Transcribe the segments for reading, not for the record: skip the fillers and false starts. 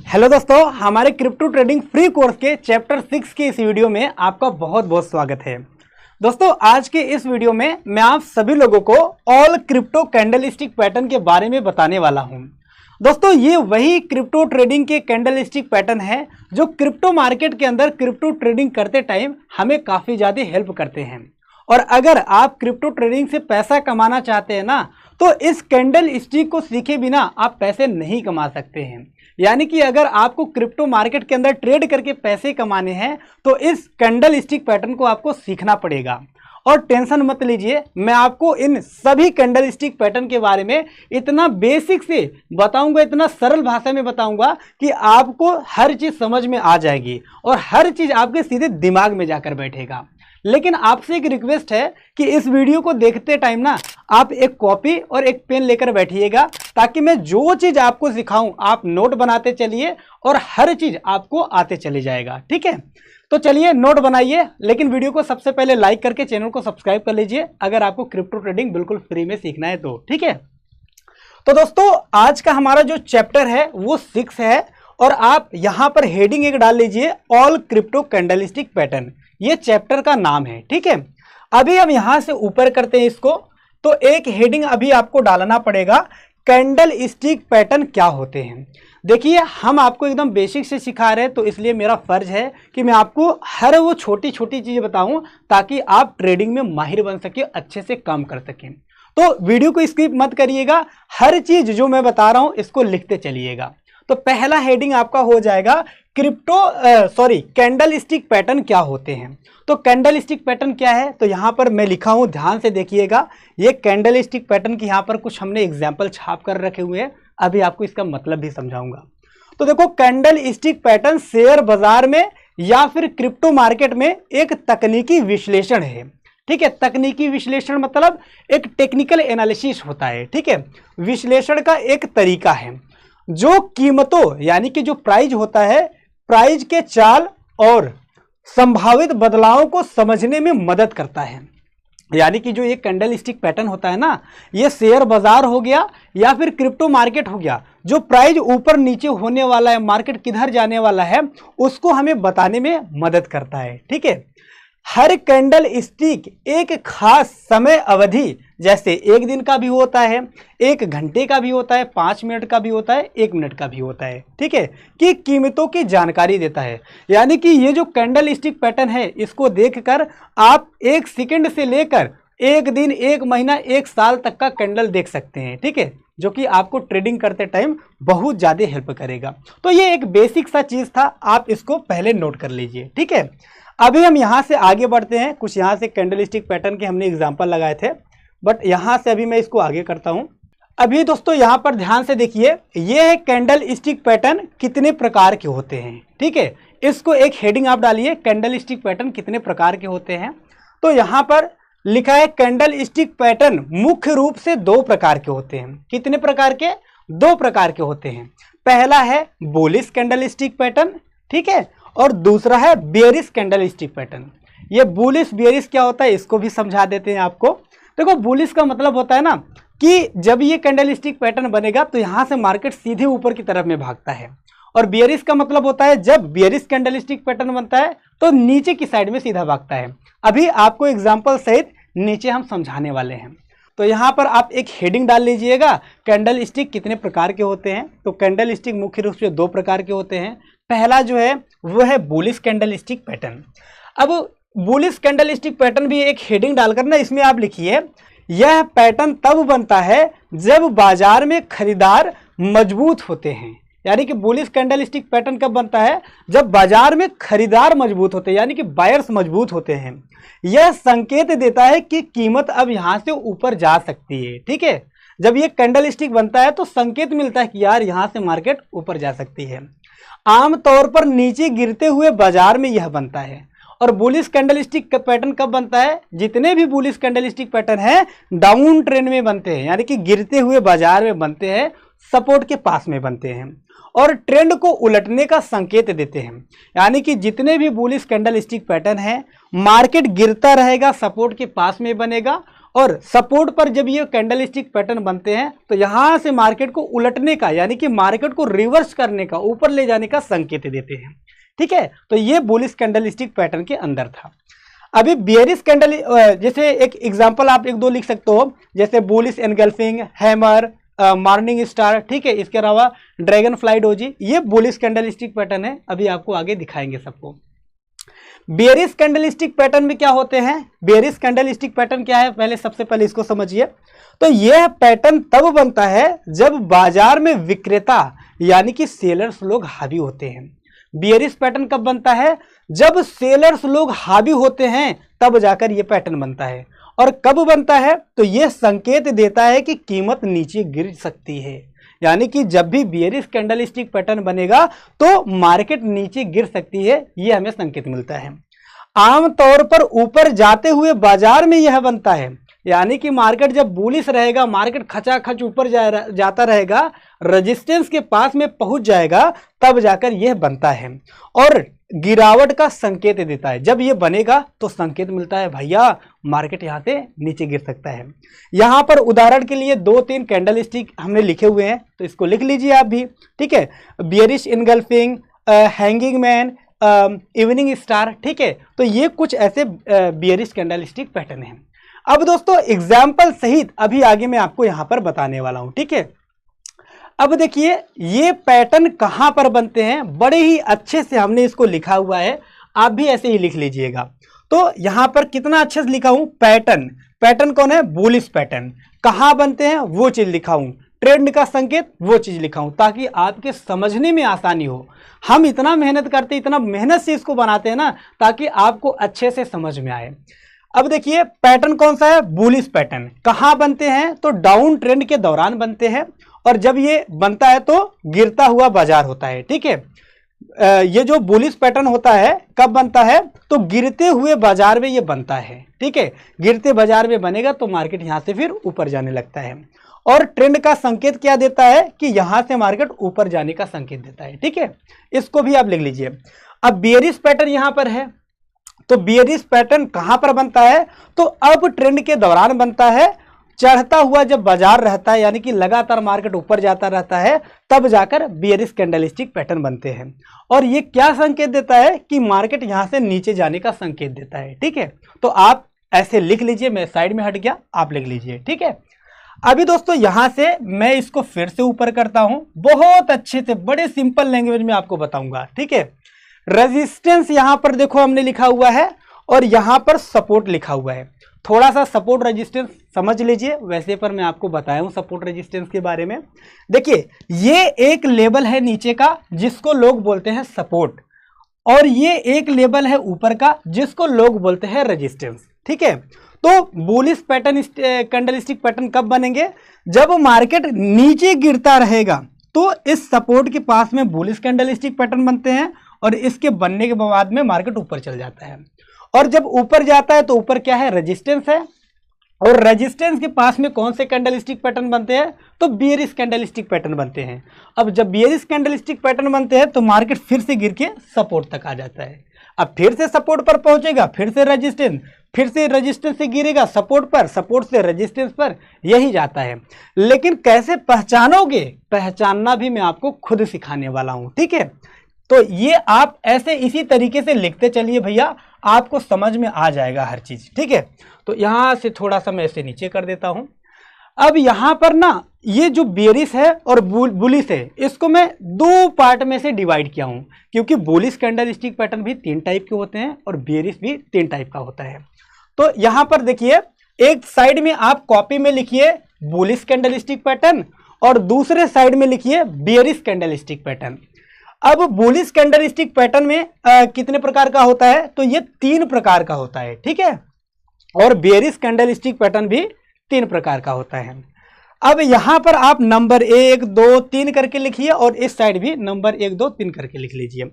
Hello दोस्तों, हमारे crypto trading free course के चैप्टर 6 के इस वीडियो में आपका बहुत बहुत स्वागत है। दोस्तों, आज के इस वीडियो में मैं आप सभी लोगों को ऑल क्रिप्टो कैंडलस्टिक पैटर्न के बारे में बताने वाला हूं। दोस्तों, ये वही क्रिप्टो ट्रेडिंग के कैंडलस्टिक पैटर्न है जो क्रिप्टो मार्केट के अंदर क्रिप्टो ट्रेडिंग करते टाइम हमें काफ़ी ज़्यादा हेल्प करते हैं। और अगर आप क्रिप्टो ट्रेडिंग से पैसा कमाना चाहते हैं ना, तो इस कैंडल स्टिक को सीखे बिना आप पैसे नहीं कमा सकते हैं। यानी कि अगर आपको क्रिप्टो मार्केट के अंदर ट्रेड करके पैसे कमाने हैं तो इस कैंडल स्टिक पैटर्न को आपको सीखना पड़ेगा। और टेंशन मत लीजिए, मैं आपको इन सभी कैंडल स्टिक पैटर्न के बारे में इतना बेसिक से बताऊंगा, इतना सरल भाषा में बताऊंगा कि आपको हर चीज़ समझ में आ जाएगी और हर चीज़ आपके सीधे दिमाग में जाकर बैठेगा। लेकिन आपसे एक रिक्वेस्ट है कि इस वीडियो को देखते टाइम ना आप एक कॉपी और एक पेन लेकर बैठिएगा, ताकि मैं जो चीज़ आपको सिखाऊं आप नोट बनाते चलिए और हर चीज़ आपको आते चली जाएगा। ठीक है, तो चलिए नोट बनाइए, लेकिन वीडियो को सबसे पहले लाइक करके चैनल को सब्सक्राइब कर लीजिए अगर आपको क्रिप्टो ट्रेडिंग बिल्कुल फ्री में सीखना है तो। ठीक है, तो दोस्तों आज का हमारा जो चैप्टर है वो 6 है और आप यहाँ पर हेडिंग एक डाल लीजिए, ऑल क्रिप्टो कैंडलस्टिक पैटर्न, ये चैप्टर का नाम है। ठीक है, अभी हम यहां से ऊपर करते हैं इसको, तो एक हेडिंग अभी आपको डालना पड़ेगा, कैंडल स्टिक पैटर्न क्या होते हैं। देखिए, हम आपको एकदम बेसिक से सिखा रहे हैं, तो इसलिए मेरा फर्ज है कि मैं आपको हर वो छोटी छोटी चीजें बताऊं ताकि आप ट्रेडिंग में माहिर बन सके, अच्छे से काम कर सकें। तो वीडियो को स्किप मत करिएगा, हर चीज जो मैं बता रहा हूं इसको लिखते चलिएगा। तो पहला हेडिंग आपका हो जाएगा कैंडल स्टिक पैटर्न क्या होते हैं। तो कैंडल स्टिक पैटर्न क्या है, तो यहाँ पर मैं लिखा हूँ, ध्यान से देखिएगा। ये कैंडल स्टिक पैटर्न की यहाँ पर कुछ हमने एग्जाम्पल छाप कर रखे हुए हैं, अभी आपको इसका मतलब भी समझाऊंगा। तो देखो, कैंडल स्टिक पैटर्न शेयर बाजार में या फिर क्रिप्टो मार्केट में एक तकनीकी विश्लेषण है। ठीक है, तकनीकी विश्लेषण मतलब एक टेक्निकल एनालिसिस होता है। ठीक है, विश्लेषण का एक तरीका है जो कीमतों यानी कि जो प्राइस होता है, प्राइस के चाल और संभावित बदलावों को समझने में मदद करता है। यानी कि जो ये कैंडल स्टिक पैटर्न होता है ना, ये शेयर बाजार हो गया या फिर क्रिप्टो मार्केट हो गया, जो प्राइस ऊपर नीचे होने वाला है, मार्केट किधर जाने वाला है, उसको हमें बताने में मदद करता है। ठीक है, हर कैंडल स्टिक एक खास समय अवधि, जैसे एक दिन का भी होता है, 1 घंटे का भी होता है, 5 मिनट का भी होता है, 1 मिनट का भी होता है। ठीक है, कि कीमतों की जानकारी देता है। यानी कि ये जो कैंडल स्टिक पैटर्न है, इसको देखकर आप 1 सेकंड से लेकर 1 दिन, 1 महीना, 1 साल तक का कैंडल देख सकते हैं। ठीक है, जो कि आपको ट्रेडिंग करते टाइम बहुत ज़्यादा हेल्प करेगा। तो ये एक बेसिक सा चीज़ था, आप इसको पहले नोट कर लीजिए। ठीक है, अभी हम यहाँ से आगे बढ़ते हैं। कुछ यहाँ से कैंडल स्टिक पैटर्न के हमने एग्जाम्पल लगाए थे, बट यहाँ से अभी मैं इसको आगे करता हूँ। अभी दोस्तों यहाँ पर ध्यान से देखिए, ये है कैंडल स्टिक पैटर्न कितने प्रकार के होते हैं। ठीक है, इसको एक हेडिंग आप डालिए, कैंडल स्टिक पैटर्न कितने प्रकार के होते हैं। तो यहाँ पर लिखा है कैंडल स्टिक पैटर्न मुख्य रूप से 2 प्रकार के होते हैं। कितने प्रकार के? 2 प्रकार के होते हैं। पहला है बुलिश कैंडल स्टिक पैटर्न, ठीक है, और दूसरा है बेयरिश कैंडल स्टिक पैटर्न। ये बुलिश बेयरिश क्या होता है इसको भी समझा देते हैं आपको। देखो, बुलिश का मतलब होता है ना कि जब ये कैंडल स्टिक पैटर्न बनेगा तो यहाँ से मार्केट सीधे ऊपर की तरफ में भागता है, और बेयरिश का मतलब होता है जब बेयरिश कैंडल स्टिक पैटर्न बनता है तो नीचे की साइड में सीधा भागता है। अभी आपको एग्जाम्पल सहित नीचे हम समझाने वाले हैं। तो यहाँ पर आप एक हेडिंग डाल लीजिएगा, कैंडल स्टिक कितने प्रकार के होते हैं। तो कैंडल स्टिक मुख्य रूप से 2 प्रकार के होते हैं। पहला जो है वो है बुलिश कैंडल स्टिक पैटर्न। अब बुलिश कैंडल स्टिक पैटर्न भी एक हेडिंग डालकर ना इसमें आप लिखिए, यह पैटर्न तब बनता है जब बाजार में खरीदार मजबूत होते हैं। यानी कि बुलिश कैंडल स्टिक पैटर्न कब बनता है? जब बाजार में खरीदार मजबूत होते हैं, यानी कि बायर्स मजबूत होते हैं। यह संकेत देता है कि कीमत अब यहां से ऊपर जा सकती है। ठीक है, जब ये कैंडल स्टिक बनता है तो संकेत मिलता है कि यार यहां से मार्केट ऊपर जा सकती है। आमतौर पर नीचे गिरते हुए बाजार में यह बनता है। और बुलिश कैंडल स्टिक पैटर्न कब बनता है? जितने भी बुलिश कैंडल स्टिक पैटर्न है डाउन ट्रेंड में बनते हैं, यानी कि गिरते हुए बाजार में बनते हैं, सपोर्ट के पास में बनते हैं और ट्रेंड को उलटने का संकेत देते हैं। यानी कि जितने भी बुलिश कैंडल स्टिक पैटर्न है, मार्केट गिरता रहेगा, सपोर्ट के पास में बनेगा और सपोर्ट पर जब ये कैंडलस्टिक पैटर्न बनते हैं तो यहां से मार्केट को उलटने का, यानी कि मार्केट को रिवर्स करने का, ऊपर ले जाने का संकेत देते हैं। ठीक है, तो ये बुलिश कैंडलस्टिक पैटर्न के अंदर था। अभी बियरिश कैंडल, जैसे एक एग्जांपल आप एक दो लिख सकते हो, जैसे bullish engulfing, hammer, morning star. ठीक है, इसके अलावा ड्रैगन फ्लाई डोजी, ये बुलिश कैंडलस्टिक पैटर्न है। अभी आपको आगे दिखाएंगे सबको। बियरिश कैंडलस्टिक पैटर्न में क्या होते हैं? बियरिश कैंडलस्टिक पैटर्न क्या है, पहले सबसे पहले इसको समझिए। तो यह पैटर्न तब बनता है जब बाजार में विक्रेता यानी कि सेलर्स लोग हावी होते हैं। बियरिश पैटर्न कब बनता है? जब सेलर्स लोग हावी होते हैं तब जाकर यह पैटर्न बनता है। और कब बनता है? तो यह संकेत देता है कि कीमत नीचे गिर सकती है, यानी कि जब भी बियरिश कैंडलस्टिक पैटर्न बनेगा तो मार्केट नीचे गिर सकती है, यह हमें संकेत मिलता है। आमतौर पर ऊपर जाते हुए बाजार में यह बनता है, यानी कि मार्केट जब बुलिश रहेगा, मार्केट खचाखच ऊपर जाता रहेगा, रेजिस्टेंस के पास में पहुंच जाएगा, तब जाकर यह बनता है और गिरावट का संकेत देता है। जब यह बनेगा तो संकेत मिलता है भैया मार्केट यहां से नीचे गिर सकता है। यहां पर उदाहरण के लिए 2-3 कैंडलस्टिक हमने लिखे हुए हैं, तो इसको लिख लीजिए आप भी। ठीक है, bearish engulfing, hanging man, evening star. ठीक है, तो ये कुछ ऐसे बियरिश कैंडलस्टिक पैटर्न हैं। अब दोस्तों एग्जाम्पल सहित अभी आगे मैं आपको यहां पर बताने वाला हूं। ठीक है, अब देखिए ये पैटर्न कहां पर बनते हैं, बड़े ही अच्छे से हमने इसको लिखा हुआ है, आप भी ऐसे ही लिख लीजिएगा। तो यहां पर कितना अच्छे से लिखा हूं, पैटर्न। पैटर्न कौन है? Bullish pattern. कहां बनते हैं वो चीज लिखा हूं, ट्रेंड का संकेत वो चीज लिखा हूं, ताकि आपके समझने में आसानी हो। हम इतना मेहनत करते, इतना मेहनत से इसको बनाते हैं ना, ताकि आपको अच्छे से समझ में आए। अब देखिए पैटर्न कौन सा है? Bullish pattern. कहां बनते हैं? तो डाउन ट्रेंड के दौरान बनते हैं, और जब ये बनता है तो गिरता हुआ बाजार होता है। ठीक है, ये जो बुलिश पैटर्न होता है कब बनता है? तो गिरते हुए बाजार में ये बनता है। ठीक है, गिरते बाजार में बनेगा तो मार्केट यहां से फिर ऊपर जाने लगता है। और ट्रेंड का संकेत क्या देता है? कि यहां से मार्केट ऊपर जाने का संकेत देता है। ठीक है, इसको भी आप लिख लीजिए। अब बियरिश पैटर्न यहां पर है, तो बियरिश पैटर्न कहां पर बनता है? तो अब ट्रेंड के दौरान बनता है, चढ़ता हुआ जब बाजार रहता है, यानी कि लगातार मार्केट ऊपर जाता रहता है, तब जाकर बियरिश कैंडलस्टिक पैटर्न बनते हैं। और ये क्या संकेत देता है? कि मार्केट यहां से नीचे जाने का संकेत देता है। ठीक है, तो आप ऐसे लिख लीजिए, मैं साइड में हट गया, आप लिख लीजिए। ठीक है, अभी दोस्तों यहां से मैं इसको फिर से ऊपर करता हूं, बहुत अच्छे से बड़े सिंपल लैंग्वेज में आपको बताऊंगा। ठीक है, रेजिस्टेंस यहां पर देखो हमने लिखा हुआ है, और यहां पर सपोर्ट लिखा हुआ है। थोड़ा सा सपोर्ट रेजिस्टेंस समझ लीजिए, वैसे पर मैं आपको बताया हूं सपोर्ट रेजिस्टेंस के बारे में। देखिए ये एक लेवल है नीचे का जिसको लोग बोलते हैं सपोर्ट, और ये एक लेवल है ऊपर का जिसको लोग बोलते हैं रेजिस्टेंस। ठीक है, तो बुलिश पैटर्न कैंडलस्टिक पैटर्न कब बनेंगे? जब मार्केट नीचे गिरता रहेगा तो इस सपोर्ट के पास में बुलिश कैंडलस्टिक पैटर्न बनते हैं, और इसके बनने के बाद में मार्केट ऊपर चल जाता है। और जब ऊपर जाता है तो ऊपर क्या है? रेजिस्टेंस है, और रेजिस्टेंस के पास में कौन से कैंडलस्टिक पैटर्न बनते हैं? तो बियरिश कैंडलस्टिक पैटर्न बनते हैं। अब जब बियरिश कैंडलस्टिक पैटर्न बनते हैं तो मार्केट फिर से गिर के सपोर्ट तक आ जाता है। अब फिर से सपोर्ट पर पहुंचेगा, फिर से रेजिस्टेंस, फिर से रेजिस्टेंस से गिरेगा सपोर्ट पर, सपोर्ट से रेजिस्टेंस पर, यही जाता है। लेकिन कैसे पहचानोगे? पहचानना भी मैं आपको खुद सिखाने वाला हूं। ठीक है, तो ये आप ऐसे इसी तरीके से लिखते चलिए भैया, आपको समझ में आ जाएगा हर चीज। ठीक है, तो यहां से थोड़ा सा मैं ऐसे नीचे कर देता हूं। अब यहां पर ना ये जो बियरिश है और बुलिश है, इसको मैं 2 पार्ट में से डिवाइड किया हूं, क्योंकि बुलिश कैंडलस्टिक पैटर्न भी 3 टाइप के होते हैं और बियरिश भी 3 टाइप का होता है। तो यहां पर देखिए, एक साइड में आप कॉपी में लिखिए बुलिश कैंडलस्टिक पैटर्न, और दूसरे साइड में लिखिए बियरिश कैंडलस्टिक पैटर्न। अब बुलिश कैंडलस्टिक पैटर्न में कितने प्रकार का होता है? तो ये 3 प्रकार का होता है। ठीक है, और बियरिश कैंडलस्टिक पैटर्न भी 3 प्रकार का होता है। अब यहां पर आप नंबर 1, 2, 3 करके लिखिए, और इस साइड भी नंबर 1, 2, 3 करके लिख लीजिए।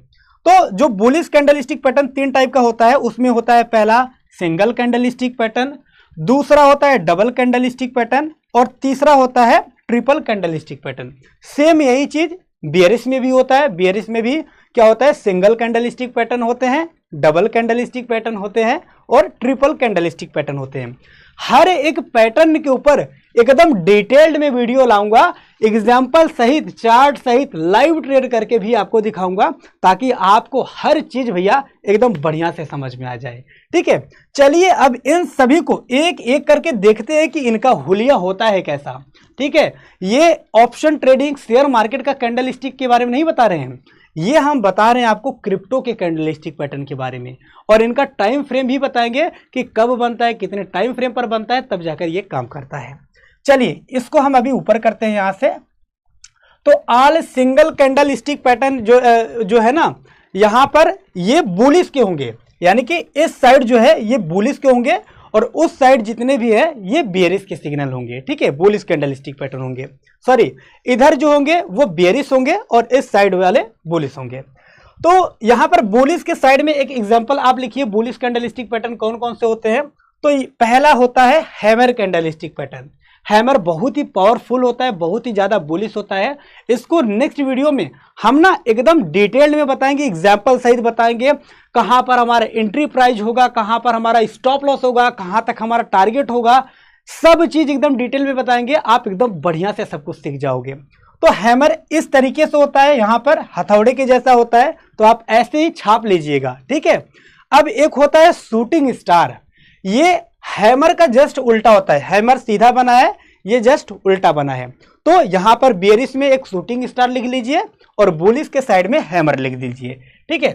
तो जो बुलिश कैंडलस्टिक पैटर्न 3 टाइप का होता है, उसमें होता है पहला सिंगल कैंडलस्टिक पैटर्न, दूसरा होता है डबल कैंडलस्टिक पैटर्न, और तीसरा होता है ट्रिपल कैंडलस्टिक पैटर्न। सेम यही चीज बियरिश में भी होता है। बियरिश में भी क्या होता है? सिंगल कैंडलस्टिक पैटर्न होते हैं, डबल कैंडलस्टिक पैटर्न होते हैं और ट्रिपल कैंडलस्टिक पैटर्न होते हैं। हर एक पैटर्न के ऊपर एकदम डिटेल्ड में वीडियो लाऊंगा, एग्जाम्पल सहित, चार्ट सहित, लाइव ट्रेड करके भी आपको दिखाऊंगा, ताकि आपको हर चीज भैया एकदम बढ़िया से समझ में आ जाए। ठीक है, चलिए अब इन सभी को एक एक करके देखते हैं कि इनका हुलिया होता है कैसा। ठीक है, ये ऑप्शन ट्रेडिंग शेयर मार्केट का कैंडलस्टिक के बारे में नहीं बता रहे हैं, ये हम बता रहे हैं आपको क्रिप्टो के कैंडलस्टिक पैटर्न के बारे में, और इनका टाइम फ्रेम भी बताएंगे कि कब बनता है, कितने टाइम फ्रेम पर बनता है, तब जाकर ये काम करता है। चलिए इसको हम अभी ऊपर करते हैं यहां से। तो ऑल सिंगल कैंडलस्टिक पैटर्न जो है ना, यहां पर ये बुलिश के होंगे, यानी कि इस साइड जो है ये बुलिश के होंगे और उस साइड जितने भी है ये बेरिश के सिग्नल होंगे। ठीक है, बुलिश कैंडलस्टिक पैटर्न होंगे, सॉरी इधर जो होंगे वो बेरिश होंगे और इस साइड वाले बुलिश होंगे। तो यहां पर बुलिश के साइड में एक एग्जांपल आप लिखिए, बुलिश कैंडलस्टिक पैटर्न कौन कौन से होते हैं। तो पहला होता है हैमर कैंडलस्टिक पैटर्न। हैमर बहुत ही पावरफुल होता है, बहुत ही ज्यादा बुलिश होता है। इसको नेक्स्ट वीडियो में हम ना एकदम डिटेल्ड में बताएंगे, एग्जाम्पल सहित बताएंगे, कहां पर हमारा एंट्री प्राइस होगा, कहां पर हमारा स्टॉप लॉस होगा, कहां तक हमारा टारगेट होगा, सब चीज एकदम डिटेल में बताएंगे। आप एकदम बढ़िया से सब कुछ सीख जाओगे। तो हैमर इस तरीके से होता है, यहां पर हथौड़े के जैसा होता है, तो आप ऐसे ही छाप लीजिएगा। ठीक है, अब एक होता है शूटिंग स्टार, ये हैमर का जस्ट उल्टा होता है। हैमर सीधा बना है, ये जस्ट उल्टा बना है। तो यहां पर बेरिश में एक शूटिंग स्टार लिख लीजिए और बुलिश के साइड में हैमर लिख दीजिए। ठीक है,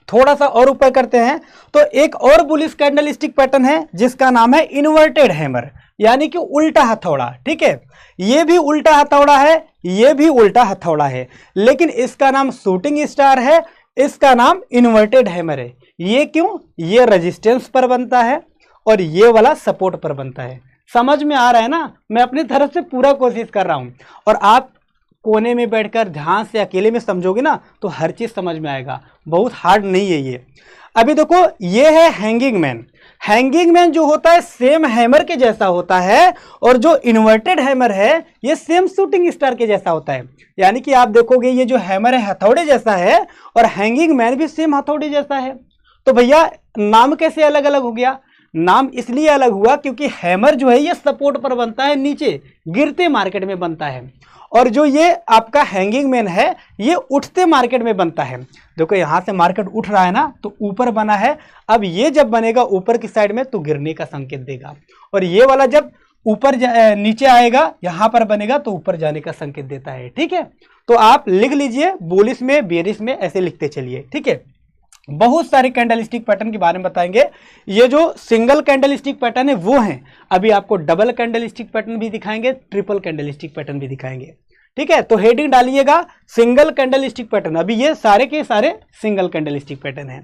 थोड़ा सा और ऊपर करते हैं तो एक और बुलिश कैंडलस्टिक पैटर्न है जिसका नाम है इन्वर्टेड हैमर, यानी कि उल्टा हथौड़ा। ठीक है, ये भी उल्टा हथौड़ा है, ये भी उल्टा हथौड़ा है, लेकिन इसका नाम शूटिंग स्टार है, इसका नाम इन्वर्टेड हैमर है। ये क्यों? ये रेजिस्टेंस पर बनता है और ये वाला सपोर्ट पर बनता है। समझ में आ रहा है ना? मैं अपनी तरफ से पूरा कोशिश कर रहा हूं और आप कोने में बैठकर ध्यान से अकेले में समझोगे ना तो हर चीज समझ में आएगा, बहुत हार्ड नहीं है ये। अभी देखो ये है हैंगिंग मैन। हैंगिंग मैन जो होता है सेम हैमर के जैसा होता है और जो इन्वर्टेड हैमर है ये सेम शूटिंग स्टार के जैसा होता है। यानी कि आप देखोगे ये जो हैमर है हथौड़े जैसा है और हैंगिंग मैन भी सेम हथौड़े जैसा है। तो भैया नाम कैसे अलग अलग हो गया? नाम इसलिए अलग हुआ क्योंकि हैमर जो है ये सपोर्ट पर बनता है, नीचे गिरते मार्केट में बनता है, और जो ये आपका हैंगिंग मैन है ये उठते मार्केट में बनता है। देखो यहां से मार्केट उठ रहा है ना तो ऊपर बना है, अब ये जब बनेगा ऊपर की साइड में तो गिरने का संकेत देगा, और ये वाला जब ऊपर नीचे आएगा यहां पर बनेगा तो ऊपर जाने का संकेत देता है। ठीक है, तो आप लिख लीजिए बुलिश में बेरिश में ऐसे लिखते चलिए। ठीक है, बहुत सारे कैंडलस्टिक पैटर्न के बारे में बताएंगे। ये जो सिंगल कैंडलस्टिक पैटर्न है वो हैं, अभी आपको डबल कैंडलस्टिक पैटर्न भी दिखाएंगे, ट्रिपल कैंडलस्टिक पैटर्न भी दिखाएंगे। ठीक है, तो हेडिंग डालिएगा सिंगल कैंडलस्टिक पैटर्न। अभी ये सारे के सारे सिंगल कैंडलस्टिक पैटर्न है।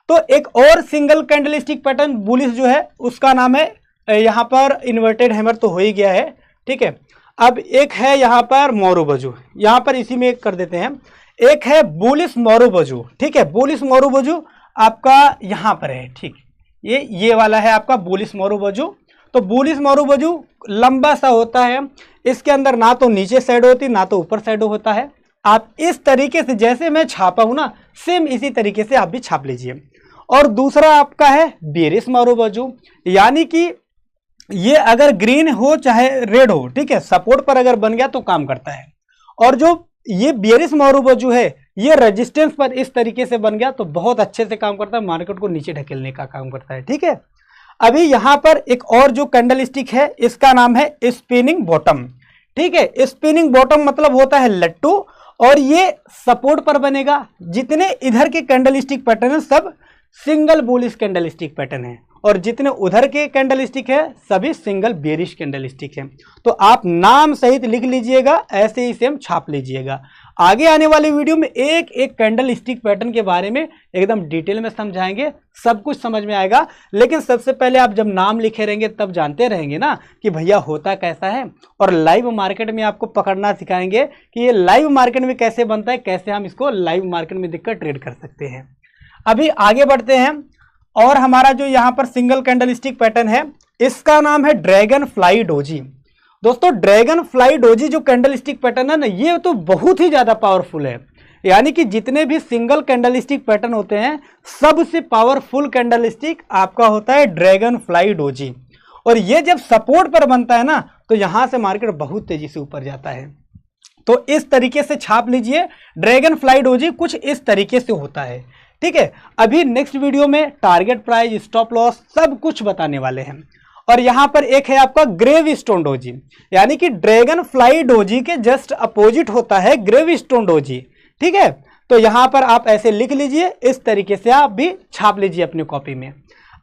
तो एक और सिंगल कैंडलस्टिक पैटर्न बुलिश जो है उसका नाम है, यहाँ पर इन्वर्टेड हैमर तो हो ही गया है। ठीक है, अब एक है यहाँ पर मोरोबजू, यहाँ पर इसी में कर देते हैं। एक है बुलिश मोरोबजू। ठीक है, बुलिश मोरोबजू आपका यहां पर है। ठीक, ये वाला है आपका बुलिश मोरोबजू। तो बुलिश मोरोबजू लंबा सा होता है, इसके अंदर ना तो नीचे साइड होती ना तो ऊपर साइड होता है। आप इस तरीके से जैसे मैं छापा हूं ना सेम इसी तरीके से आप भी छाप लीजिए। और दूसरा आपका है बेरिश मोरोबजू, यानी कि ये अगर ग्रीन हो चाहे रेड हो, ठीक है, सपोर्ट पर अगर बन गया तो काम करता है। और जो ये बेरिश मोरोबजू है ये रेजिस्टेंस पर इस तरीके से बन गया तो बहुत अच्छे से काम करता है, मार्केट को नीचे ढकेलने का काम करता है। ठीक है, अभी यहां पर एक और जो कैंडलस्टिक है इसका नाम है स्पिनिंग बॉटम। ठीक है, स्पिनिंग बॉटम मतलब होता है लट्टू, और ये सपोर्ट पर बनेगा। जितने इधर के कैंडलस्टिक पैटर्न है सब सिंगल बुलिश कैंडलस्टिक पैटर्न है, और जितने उधर के कैंडलस्टिक है सभी सिंगल बेरिश कैंडलस्टिक है। तो आप नाम सहित लिख लीजिएगा, ऐसे ही सेम छाप लीजिएगा। आगे आने वाले वीडियो में एक एक कैंडलस्टिक पैटर्न के बारे में एकदम डिटेल में समझाएंगे, सब कुछ समझ में आएगा। लेकिन सबसे पहले आप जब नाम लिखे रहेंगे तब जानते रहेंगे ना कि भैया होता कैसा है, और लाइव मार्केट में आपको पकड़ना सिखाएंगे कि ये लाइव मार्केट में कैसे बनता है, कैसे हम इसको लाइव मार्केट में देखकर ट्रेड कर सकते हैं। अभी आगे बढ़ते हैं, और हमारा जो यहाँ पर सिंगल कैंडलस्टिक पैटर्न है इसका नाम है ड्रैगन फ्लाई डोजी। दोस्तों ड्रैगन फ्लाई डोजी जो कैंडलस्टिक पैटर्न है ना ये तो बहुत ही ज्यादा पावरफुल है। यानी कि जितने भी सिंगल कैंडलस्टिक पैटर्न होते हैं सबसे पावरफुल कैंडलस्टिक आपका होता है ड्रैगन फ्लाई डोजी। और ये जब सपोर्ट पर बनता है ना तो यहां से मार्केट बहुत तेजी से ऊपर जाता है। तो इस तरीके से छाप लीजिए, ड्रैगन फ्लाई डोजी कुछ इस तरीके से होता है। ठीक है, अभी नेक्स्ट वीडियो में टारगेट प्राइस, स्टॉप लॉस सब कुछ बताने वाले हैं। और यहां पर एक है आपका ग्रेव स्टोन डोजी, यानी कि ड्रैगन फ्लाई डोजी के जस्ट अपोजिट होता है ग्रेव स्टोन डोजी। ठीक है, तो यहां पर आप ऐसे लिख लीजिए, इस तरीके से आप भी छाप लीजिए अपनी कॉपी में।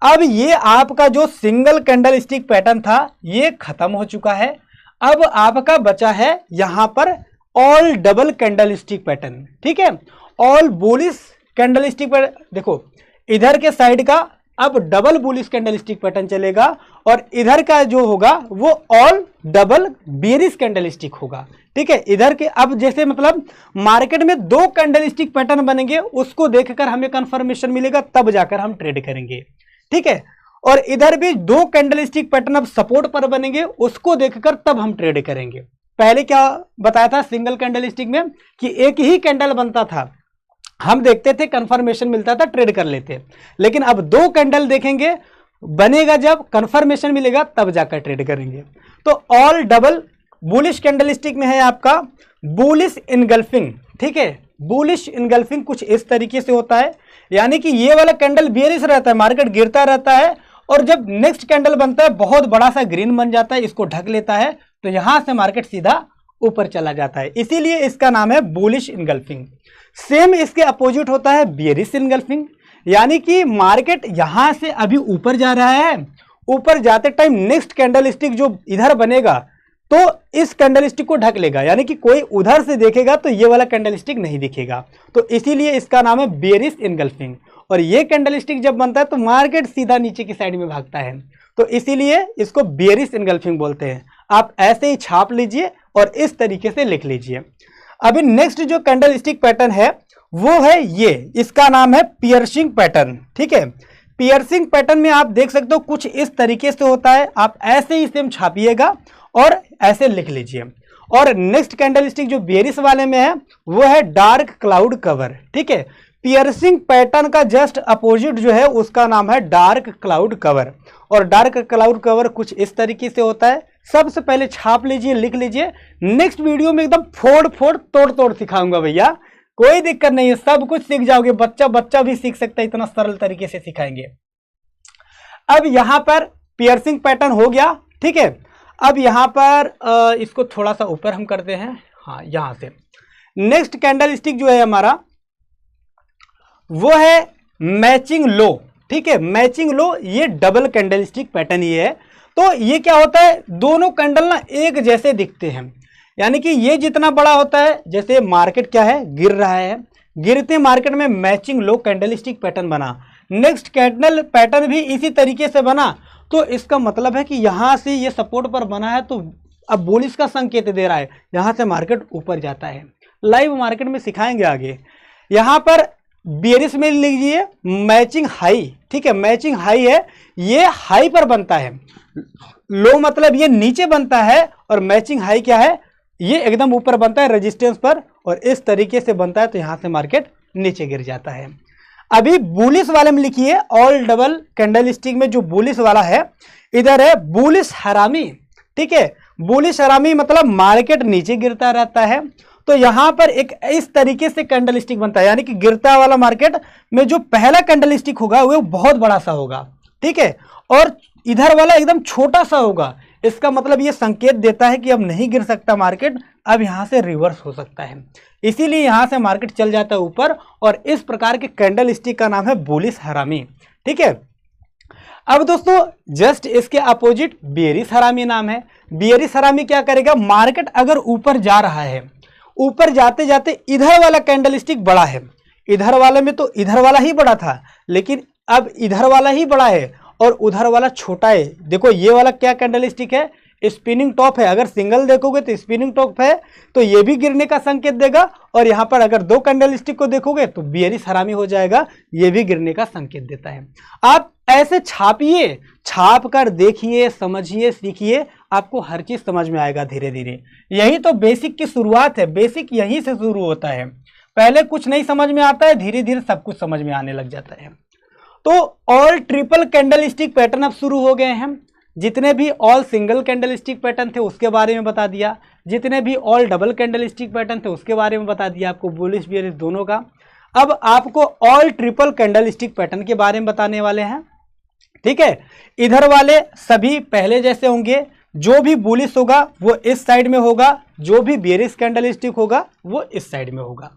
अब ये आपका जो सिंगल कैंडल स्टिक पैटर्न था ये खत्म हो चुका है। अब आपका बचा है यहां पर all double candle stick pattern. ठीक है, all bullish candle stick pattern. देखो इधर के साइड का अब double bullish candle stick pattern चलेगा और इधर का जो होगा वो all double bearish candle stick होगा। ठीक है, इधर के अब जैसे मतलब मार्केट में दो कैंडल स्टिक पैटर्न बनेंगे, उसको देखकर हमें कंफर्मेशन मिलेगा, तब जाकर हम ट्रेड करेंगे। ठीक है, और इधर भी दो कैंडल स्टिक पैटर्न अब सपोर्ट पर बनेंगे, उसको देखकर तब हम ट्रेड करेंगे। पहले क्या बताया था सिंगल कैंडल स्टिक में कि एक ही कैंडल बनता था, हम देखते थे कंफर्मेशन मिलता था ट्रेड कर लेते, लेकिन अब दो कैंडल देखेंगे, बनेगा जब कंफर्मेशन मिलेगा तब जाकर ट्रेड करेंगे। तो all double bullish candle stick में है आपका बुलिश इनगल्फिंग। ठीक है, बुलिश इनगल्फिंग कुछ इस तरीके से होता है, यानी कि ये वाला कैंडल बेरिश रहता है, मार्केट गिरता रहता है और जब नेक्स्ट कैंडल बनता है बहुत बड़ा सा ग्रीन बन जाता है, इसको ढक लेता है, तो यहां से मार्केट सीधा ऊपर चला जाता है, इसीलिए इसका नाम है बुलिश इनगल्फिंग। सेम इसके अपोजिट होता है बेरिश इनगल्फिंग, यानी कि मार्केट यहां से अभी ऊपर जा रहा है, ऊपर जाते टाइम नेक्स्ट कैंडल स्टिक जो इधर बनेगा तो इस कैंडल स्टिक को ढक लेगा, यानी कि कोई उधर से देखेगा तो ये वाला कैंडल स्टिक नहीं दिखेगा, तो इसीलिए इसका नाम है बेरिश इनगल्फिंग। और ये कैंडल स्टिक जब बनता है तो मार्केट सीधा नीचे की साइड में भागता है, तो इसीलिए इसको बेरिश इनगल्फिंग बोलते हैं। आप ऐसे ही छाप लीजिए और इस तरीके से लिख लीजिए। अभी नेक्स्ट जो कैंडल स्टिक पैटर्न है वो है ये, इसका नाम है पियर्सिंग पैटर्न। ठीक है, पियर्सिंग पैटर्न में आप देख सकते हो कुछ इस तरीके से होता है, आप ऐसे ही सेम छापिएगा और ऐसे लिख लीजिए। और नेक्स्ट कैंडल स्टिक जो बेरिश वाले में है वो है डार्क क्लाउड कवर। ठीक है, पियर्सिंग पैटर्न का जस्ट अपोजिट जो है उसका नाम है डार्क क्लाउड कवर, और डार्क क्लाउड कवर कुछ इस तरीके से होता है। सबसे पहले छाप लीजिए, लिख लीजिए, नेक्स्ट वीडियो में एकदम फोड़ फोड़ तोड़ तोड़ सिखाऊंगा भैया, कोई दिक्कत नहीं है, सब कुछ सीख जाओगे, बच्चा भी सीख सकता है, इतना सरल तरीके से सिखाएंगे। अब यहां पर पियर्सिंग पैटर्न हो गया। ठीक है, अब यहां पर इसको थोड़ा सा ऊपर हम करते हैं, हाँ यहां से नेक्स्ट कैंडल स्टिक जो है हमारा वो है मैचिंग लो। ठीक है, मैचिंग लो ये डबल कैंडल स्टिक पैटर्न ये है। तो ये क्या होता है, दोनों कैंडल ना एक जैसे दिखते हैं, यानी कि ये जितना बड़ा होता है, जैसे मार्केट क्या है गिर रहा है, गिरते मार्केट में मैचिंग लो कैंडल स्टिक पैटर्न बना, नेक्स्ट कैंडल पैटर्न भी इसी तरीके से बना, तो इसका मतलब है कि यहां से ये सपोर्ट पर बना है तो अब बुलिश का संकेत दे रहा है, यहां से मार्केट ऊपर जाता है। लाइव मार्केट में सिखाएंगे आगे। यहां पर बेरिश में लीजिए मैचिंग हाई। ठीक है, मैचिंग हाई है, ये हाई पर बनता है, लो मतलब ये नीचे बनता है, और मैचिंग हाई क्या है, ये एकदम ऊपर बनता है रेजिस्टेंस पर, और इस तरीके से बनता है तो यहां से मार्केट नीचे गिर जाता है। अभी बुलिश वाले में लिखिए, ऑल डबल कैंडल स्टिक में जो बुलिश वाला है इधर है बुलिश हरामी। ठीक है, बुलिश हरामी मतलब मार्केट नीचे गिरता रहता है, तो यहां पर एक इस तरीके से कैंडल स्टिक बनता है, यानी कि गिरता वाला मार्केट में जो पहला कैंडल स्टिक होगा वो बहुत बड़ा सा होगा। ठीक है, और इधर वाला एकदम छोटा सा होगा, इसका मतलब ये संकेत देता है कि अब नहीं गिर सकता मार्केट, अब यहां से रिवर्स हो सकता है, इसीलिए यहां से मार्केट चल जाता है ऊपर, और इस प्रकार के कैंडल स्टिक का नाम है बुलिश हरामी। ठीक है, अब दोस्तों जस्ट इसके अपोजिट बेरिश हरामी नाम है। बेरिश हरामी क्या करेगा, मार्केट अगर ऊपर जा रहा है, ऊपर जाते जाते इधर वाला कैंडल स्टिक बड़ा है, इधर वाले में तो इधर वाला ही बड़ा था, लेकिन अब इधर वाला ही बड़ा है और उधर वाला छोटा है। देखो ये वाला क्या कैंडल स्टिक है, स्पिनिंग टॉप है, अगर सिंगल देखोगे तो स्पिनिंग टॉप है, तो ये भी गिरने का संकेत देगा, और यहाँ पर अगर दो कैंडल स्टिक को देखोगे तो बेरिश हरामी हो जाएगा, ये भी गिरने का संकेत देता है। आप ऐसे छापिए, छाप कर देखिए, समझिए, सीखिए, आपको हर चीज समझ में आएगा धीरे धीरे। यही तो बेसिक की शुरुआत है, बेसिक यहीं से शुरू होता है। पहले कुछ नहीं समझ में आता है, धीरे धीरे सब कुछ समझ में आने लग जाता है। तो ऑल ट्रिपल कैंडलस्टिक पैटर्न अब शुरू हो गए हैं। जितने भी ऑल सिंगल कैंडलस्टिक पैटर्न थे उसके बारे में बता दिया, जितने भी ऑल डबल कैंडलस्टिक पैटर्न थे उसके बारे में बता दिया आपको, बुलिश बेयरिश दोनों का। अब आपको ऑल ट्रिपल कैंडलस्टिक पैटर्न के बारे में बताने वाले हैं, ठीक है। इधर वाले सभी पहले जैसे होंगे, जो भी बुलिश होगा वो इस साइड में होगा, जो भी बेयरिश कैंडलस्टिक होगा वो इस साइड में होगा।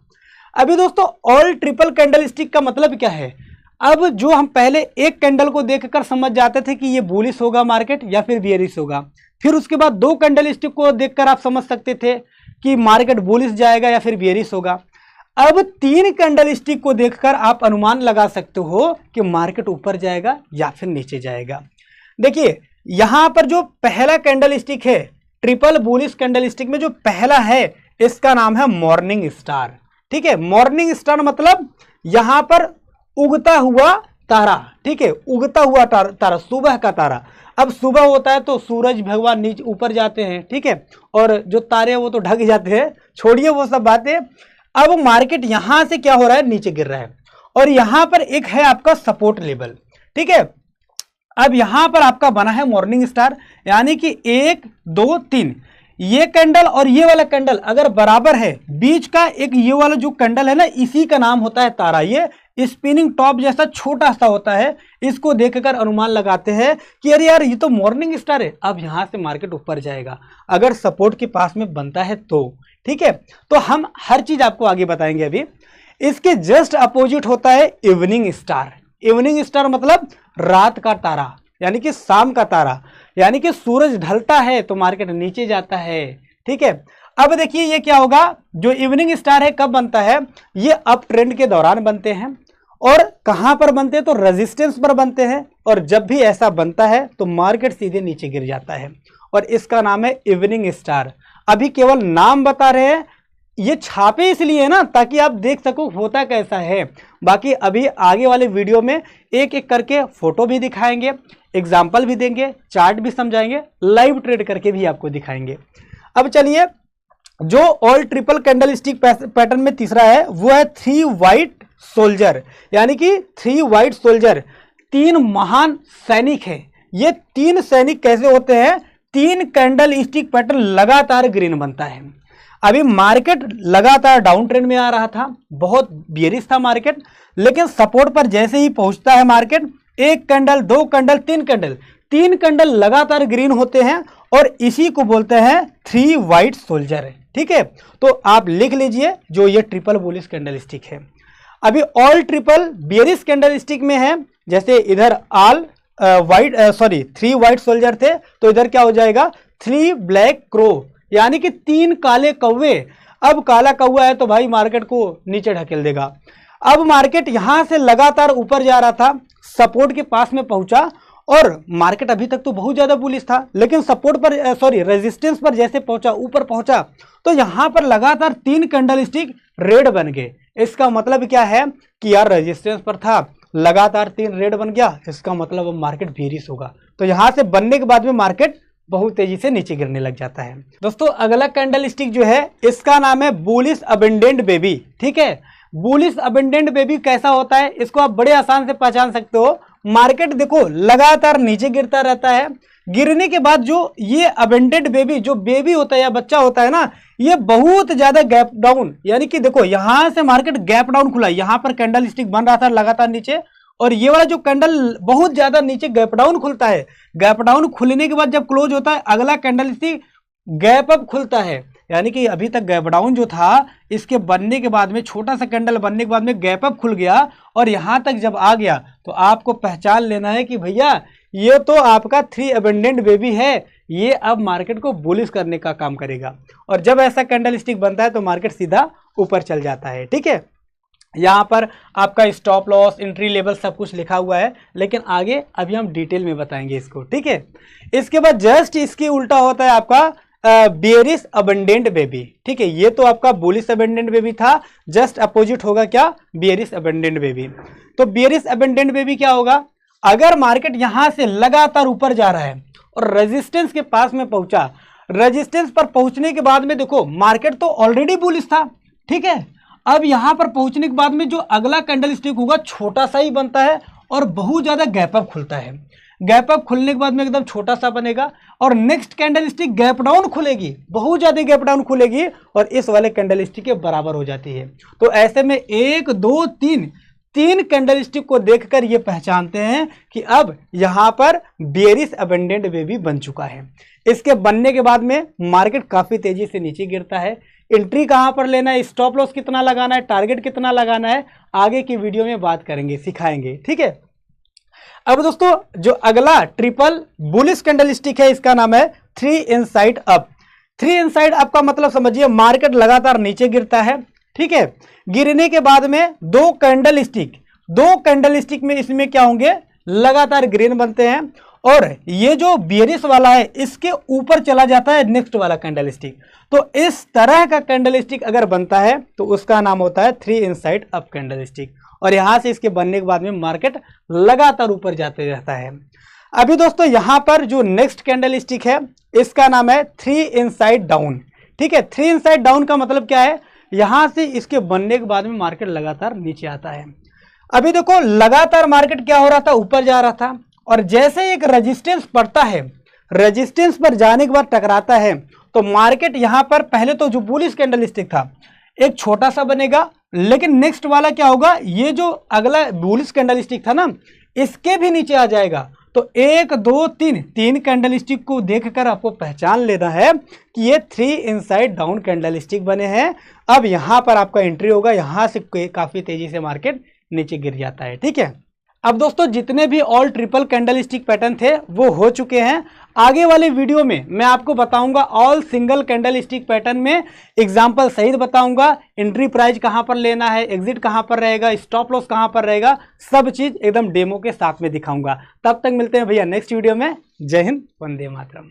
अभी दोस्तों ऑल ट्रिपल कैंडलस्टिक का मतलब क्या है? अब जो हम पहले एक कैंडल को देखकर समझ जाते थे कि ये बुलिश होगा मार्केट या फिर बेयरिश होगा, फिर उसके बाद दो कैंडलस्टिक को देखकर आप समझ सकते थे कि मार्केट बुलिश जाएगा या फिर बेयरिश होगा। अब तीन कैंडलस्टिक को देखकर आप अनुमान लगा सकते हो कि मार्केट ऊपर जाएगा या फिर नीचे जाएगा। देखिए यहां पर जो पहला कैंडलस्टिक है ट्रिपल बुलिश कैंडलस्टिक में, जो पहला है इसका नाम है मॉर्निंग स्टार, ठीक है। मॉर्निंग स्टार मतलब यहां पर उगता हुआ तारा, ठीक है, उगता हुआ तारा, सुबह का तारा। अब सुबह होता है तो सूरज भगवान नीचे ऊपर जाते हैं, ठीक है, और जो तारे हैं वो तो ढक जाते हैं, छोड़िए वो सब बातें। अब मार्केट यहां से क्या हो रहा है, नीचे गिर रहा है, और यहां पर एक है आपका सपोर्ट लेवल, ठीक है। अब यहां पर आपका बना है मॉर्निंग स्टार, यानी कि 1 2 3 ये कैंडल और ये वाला कैंडल अगर बराबर है, बीच का एक ये वाला जो कैंडल है ना, इसी का नाम होता है तारा। ये स्पिनिंग टॉप जैसा छोटा सा होता है, इसको देखकर अनुमान लगाते हैं कि अरे यार ये तो मॉर्निंग स्टार है, अब यहां से मार्केट ऊपर जाएगा अगर सपोर्ट के पास में बनता है तो, ठीक है। तो हम हर चीज आपको आगे बताएंगे। अभी इसके जस्ट अपोजिट होता है इवनिंग स्टार। इवनिंग स्टार मतलब रात का तारा, यानी कि शाम का तारा, यानी कि सूरज ढलता है तो मार्केट नीचे जाता है, ठीक है। अब देखिए ये क्या होगा, जो इवनिंग स्टार है कब बनता है, ये अप ट्रेंड के दौरान बनते हैं, और कहां पर बनते हैं तो रेजिस्टेंस पर बनते हैं, और जब भी ऐसा बनता है तो मार्केट सीधे नीचे गिर जाता है, और इसका नाम है इवनिंग स्टार। अभी केवल नाम बता रहे हैं, ये छापे इसलिए ना ताकि आप देख सको होता कैसा है। बाकी अभी आगे वाले वीडियो में एक एक करके फोटो भी दिखाएंगे, एग्जाम्पल भी देंगे, चार्ट भी समझाएंगे, लाइव ट्रेड करके भी आपको दिखाएंगे। अब चलिए, जो ऑल ट्रिपल कैंडलस्टिक पैटर्न में तीसरा है वो है 3 वाइट सोल्जर, यानी कि 3 वाइट सोल्जर, 3 महान सैनिक हैं। ये 3 सैनिक कैसे होते हैं, 3 कैंडलस्टिक पैटर्न लगातार ग्रीन बनता है। अभी मार्केट लगातार डाउन ट्रेंड में आ रहा था, बहुत बेयरिश था मार्केट, लेकिन सपोर्ट पर जैसे ही पहुंचता है मार्केट, एक कैंडल, 2 कैंडल, 3 कैंडल लगातार ग्रीन होते हैं, और इसी को बोलते हैं 3 वाइट सोल्जर, ठीक है। तो आप लिख लीजिए जो ये ट्रिपल बुलिश कैंडलस्टिक है। अभी ऑल ट्रिपल बेयरिश कैंडलस्टिक में है, जैसे इधर ऑल 3 वाइट सोल्जर थे, तो इधर क्या हो जाएगा 3 ब्लैक क्रो, यानी कि 3 काले कौवे। अब काला कौवा है तो भाई मार्केट को नीचे ढकेल देगा। अब मार्केट यहां से लगातार ऊपर जा रहा था, सपोर्ट के पास में पहुंचा, और मार्केट अभी तक तो बहुत ज्यादा बुलिश था, लेकिन सपोर्ट पर रेजिस्टेंस पर जैसे पहुंचा, ऊपर पहुंचा, तो यहां पर लगातार 3 कैंडलस्टिक रेड बन गए। इसका मतलब क्या है कि यार रेजिस्टेंस पर था, लगातार 3 रेड बन गया, इसका मतलब मार्केट बेयरिश होगा। तो यहां से बनने के बाद में मार्केट बहुत तेजी से नीचे गिरने लग जाता है। दोस्तों अगला कैंडलस्टिक जो है इसका नाम है बुलिश अबंडेंट बेबी, ठीक है। बुलिश अबंडेंट बेबी कैसा होता है, इसको आप बड़े आसान से पहचान सकते हो। मार्केट देखो लगातार नीचे गिरता रहता है, गिरने के बाद जो ये अबंडेंट बेबी, जो बेबी होता है या बच्चा होता है ना, ये बहुत ज्यादा गैप डाउन, यानी कि देखो यहां से मार्केट गैप डाउन खुला, यहां पर कैंडलस्टिक बन रहा था लगातार नीचे, और ये वाला जो कैंडल बहुत ज्यादा नीचे गैप डाउन खुलता है। गैप डाउन खुलने के बाद जब क्लोज होता है, अगला कैंडलस्टिक गैप अप खुलता है, यानी कि अभी तक गैप डाउन जो था, इसके बनने के बाद में, छोटा सा कैंडल बनने के बाद में गैप अप खुल गया, और यहां तक जब आ गया तो आपको पहचान लेना है कि भैया ये तो आपका 3 अबंडेंट बेबी है, ये अब मार्केट को बुलिश करने का काम करेगा। और जब ऐसा कैंडलस्टिक बनता है तो मार्केट सीधा ऊपर चल जाता है, ठीक है। यहाँ पर आपका स्टॉप लॉस, एंट्री लेवल सब कुछ लिखा हुआ है, लेकिन आगे अभी हम डिटेल में बताएंगे इसको, ठीक है। इसके बाद जस्ट इसके उल्टा होता है आपका बेयरिश अबंडेंट बेबी, ठीक है। ये तो आपका बुलिश अबंडेंट बेबी था, जस्ट अपोजिट होगा क्या, बेयरिश अबंडेंट बेबी। तो बेयरिश अबंडेंट बेबी क्या होगा, अगर मार्केट यहां से लगातार ऊपर जा रहा है और रेजिस्टेंस के पास में पहुंचा, रेजिस्टेंस पर पहुंचने के बाद में देखो मार्केट तो ऑलरेडी बुलिश था, ठीक है। अब यहाँ पर पहुंचने के बाद में जो अगला कैंडल स्टिक होगा छोटा सा ही बनता है और बहुत ज़्यादा गैप अप खुलता है। गैप अप खुलने के बाद में एकदम छोटा सा बनेगा और next candle stick gap down खुलेगी, बहुत ज़्यादा गैप डाउन खुलेगी और इस वाले कैंडल स्टिक के बराबर हो जाती है। तो ऐसे में 1 2 3 कैंडल स्टिक को देखकर ये पहचानते हैं कि अब यहाँ पर बेयरिश अबंडेंट वे भी बन चुका है। इसके बनने के बाद में मार्केट काफ़ी तेज़ी से नीचे गिरता है। एंट्री कहाँ पर लेना है, स्टॉप लॉस कितना लगाना है, टारगेट कितना लगाना है, आगे की वीडियो में बात करेंगे, सिखाएंगे, ठीक है। अब दोस्तों जो अगला ट्रिपल बुलिश कैंडल स्टिक है इसका नाम है 3 इनसाइड अप। 3 इनसाइड अप का मतलब समझिए मार्केट लगातार नीचे गिरता है, ठीक है। गिरने के बाद में दो कैंडल स्टिक में इसमें क्या होंगे, लगातार ग्रीन बनते हैं और ये जो बेयरिश वाला है इसके ऊपर चला जाता है नेक्स्ट वाला कैंडल स्टिक। तो इस तरह का कैंडल स्टिक अगर बनता है तो उसका नाम होता है 3 इनसाइड अप कैंडल स्टिक और यहां से इसके बनने के बाद में मार्केट लगातार ऊपर जाते रहता है। अभी दोस्तों यहां पर जो नेक्स्ट कैंडल स्टिक है इसका नाम है 3 इनसाइड डाउन, ठीक है। 3 इनसाइड डाउन का मतलब क्या है, यहां से इसके बनने के बाद में मार्केट लगातार नीचे आता है। अभी देखो लगातार मार्केट क्या हो रहा था, ऊपर जा रहा था और जैसे एक रेजिस्टेंस पड़ता है, रेजिस्टेंस पर जाने के बाद टकराता है तो मार्केट यहां पर पहले तो जो बुलिश कैंडल स्टिक था एक छोटा सा बनेगा, लेकिन नेक्स्ट वाला क्या होगा, ये जो अगला बुलिश कैंडल स्टिक था ना इसके भी नीचे आ जाएगा। तो 1 2 3 कैंडल स्टिक को देखकर आपको पहचान लेना है कि ये 3 इनसाइड डाउन कैंडल स्टिक बने हैं। अब यहां पर आपका एंट्री होगा, यहां से काफी तेजी से मार्केट नीचे गिर जाता है, ठीक है। अब दोस्तों जितने भी all triple candle stick pattern थे वो हो चुके हैं। आगे वाले वीडियो में मैं आपको बताऊंगा all single candle stick pattern में एग्जांपल सहित बताऊंगा, एंट्री प्राइस कहां पर लेना है, एग्जिट कहां पर रहेगा, स्टॉप लॉस कहां पर रहेगा, सब चीज एकदम डेमो के साथ में दिखाऊंगा। तब तक मिलते हैं भैया नेक्स्ट वीडियो में। जय हिंद, वंदे मातरम।